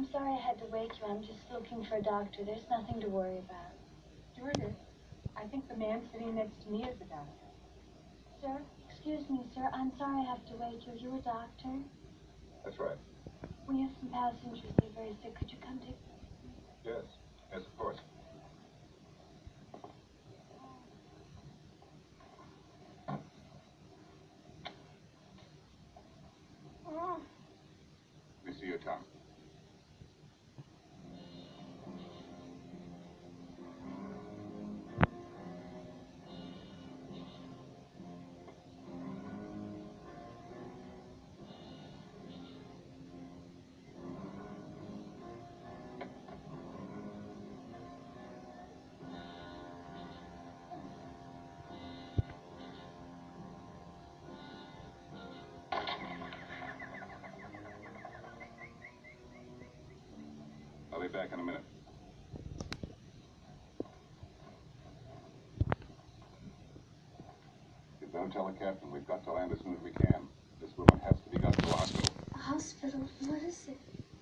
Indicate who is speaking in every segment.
Speaker 1: I'm sorry I had to wake you. I'm just looking for a doctor. There's nothing to worry about.
Speaker 2: Stewardess, I think the man sitting next to me is the doctor.
Speaker 1: Sir? Excuse me, sir. I'm sorry I have to wake you. Are you a doctor?
Speaker 3: That's right.
Speaker 1: We have some passengers. They're very sick. Could you come take them?
Speaker 3: Yes. Yes, of course. Let me see your tongue. I'll be back in a minute. Don't tell the captain. We've got to land as soon as we can. This woman has to be got to the hospital.
Speaker 1: A hospital? What is it?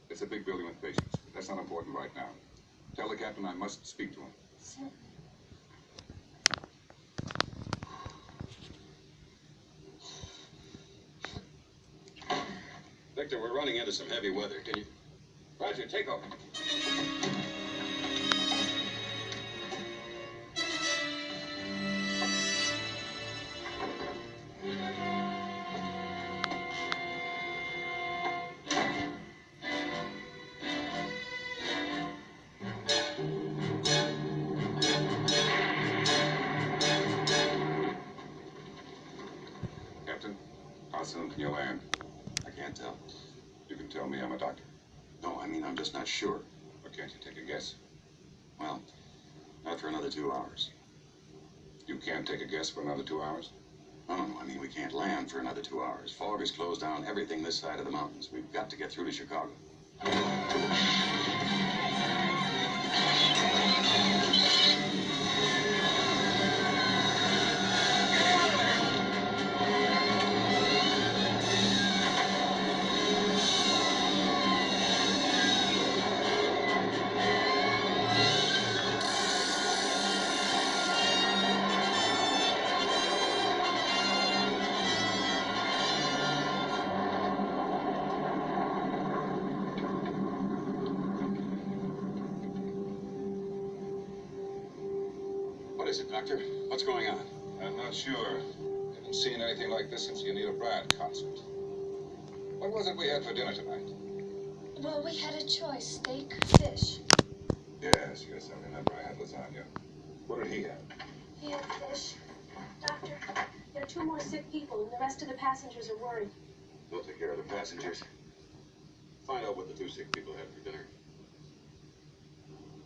Speaker 3: It's a big building with patients. That's not important right now. Tell the captain I must speak to him.
Speaker 1: Sir.
Speaker 4: Victor, we're running into some heavy weather. Can you... Roger, take over.
Speaker 3: Captain, how soon can you land?
Speaker 4: I can't tell.
Speaker 3: You can tell me I'm a doctor.
Speaker 4: No, I mean, I'm just not sure.
Speaker 3: Or can't you take a guess?
Speaker 4: Well, not for another 2 hours.
Speaker 3: You can't take a guess for another 2 hours?
Speaker 4: No, I mean, we can't land for another 2 hours. Fog has closed down everything this side of the mountains. We've got to get through to Chicago. What is it, Doctor? What's going on?
Speaker 3: I'm not sure. Haven't seen anything like this since the Anita Bryant concert. What was it we had for dinner tonight?
Speaker 1: Well, we had a choice. Steak, fish.
Speaker 3: Yes, I remember. I had lasagna. What did he have?
Speaker 1: He had fish.
Speaker 5: Doctor, there are 2 more sick people, and the rest of the passengers are worried.
Speaker 4: We'll take care of the passengers. Find out what the 2 sick people had for dinner.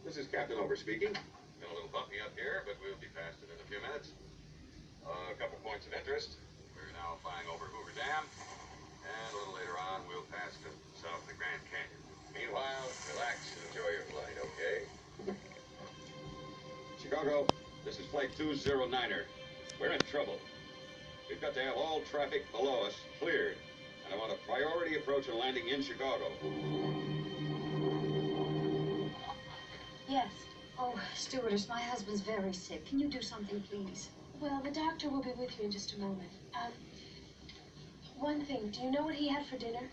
Speaker 4: This is Captain Over speaking. Been a little bumpy up here, but we'll be past it in a few minutes. A couple points of interest. We're now flying over Hoover Dam, and a little later on, we'll pass to south of the Grand Canyon. Meanwhile, relax and enjoy your flight, okay? Chicago, this is Flight 209er. We're in trouble. We've got to have all traffic below us cleared, and I want a priority approach and landing in Chicago.
Speaker 6: Yes. Oh, stewardess, my husband's very sick. Can you do something, please?
Speaker 5: Well, the doctor will be with you in just a moment. One thing, do you know what he had for dinner?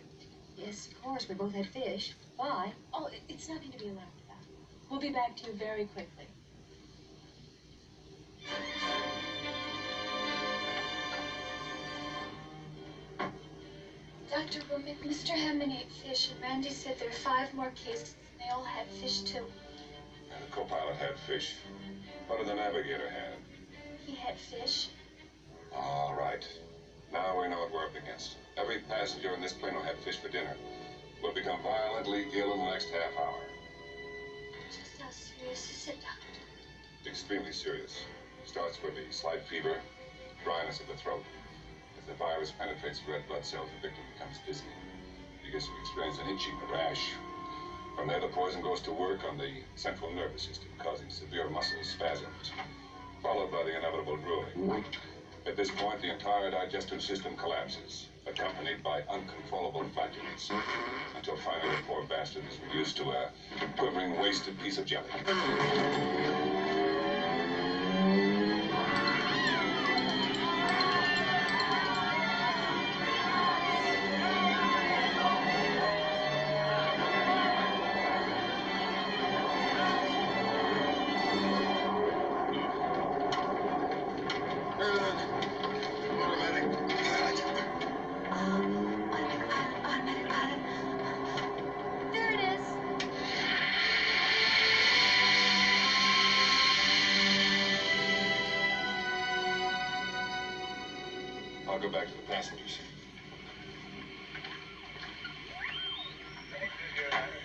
Speaker 6: Yes, of course. We both had fish. Why?
Speaker 5: Oh, it's nothing to be alarmed about. We'll be back to you very quickly.
Speaker 1: Dr. Womack, Mr. Hammond ate fish, and Randy said there are 5 more cases, and they all had fish, too.
Speaker 3: And the co-pilot had fish. What did the navigator have?
Speaker 1: He had fish.
Speaker 3: All right. Now we know what we're up against. Every passenger in this plane will have fish for dinner. We'll become violently ill in the next half hour.
Speaker 1: Just how serious is it, Doctor?
Speaker 3: Extremely serious. Starts with a slight fever, dryness of the throat. If the virus penetrates red blood cells, the victim becomes dizzy. Begins to experience an itching, a rash. From there, the poison goes to work on the central nervous system, causing severe muscle spasms, followed by the inevitable drooling. At this point, the entire digestive system collapses. A accompanied by uncontrollable flatulence, until finally the poor bastard is reduced to a quivering, wasted piece of jelly.
Speaker 6: There it is.
Speaker 3: I'll go back to the passengers.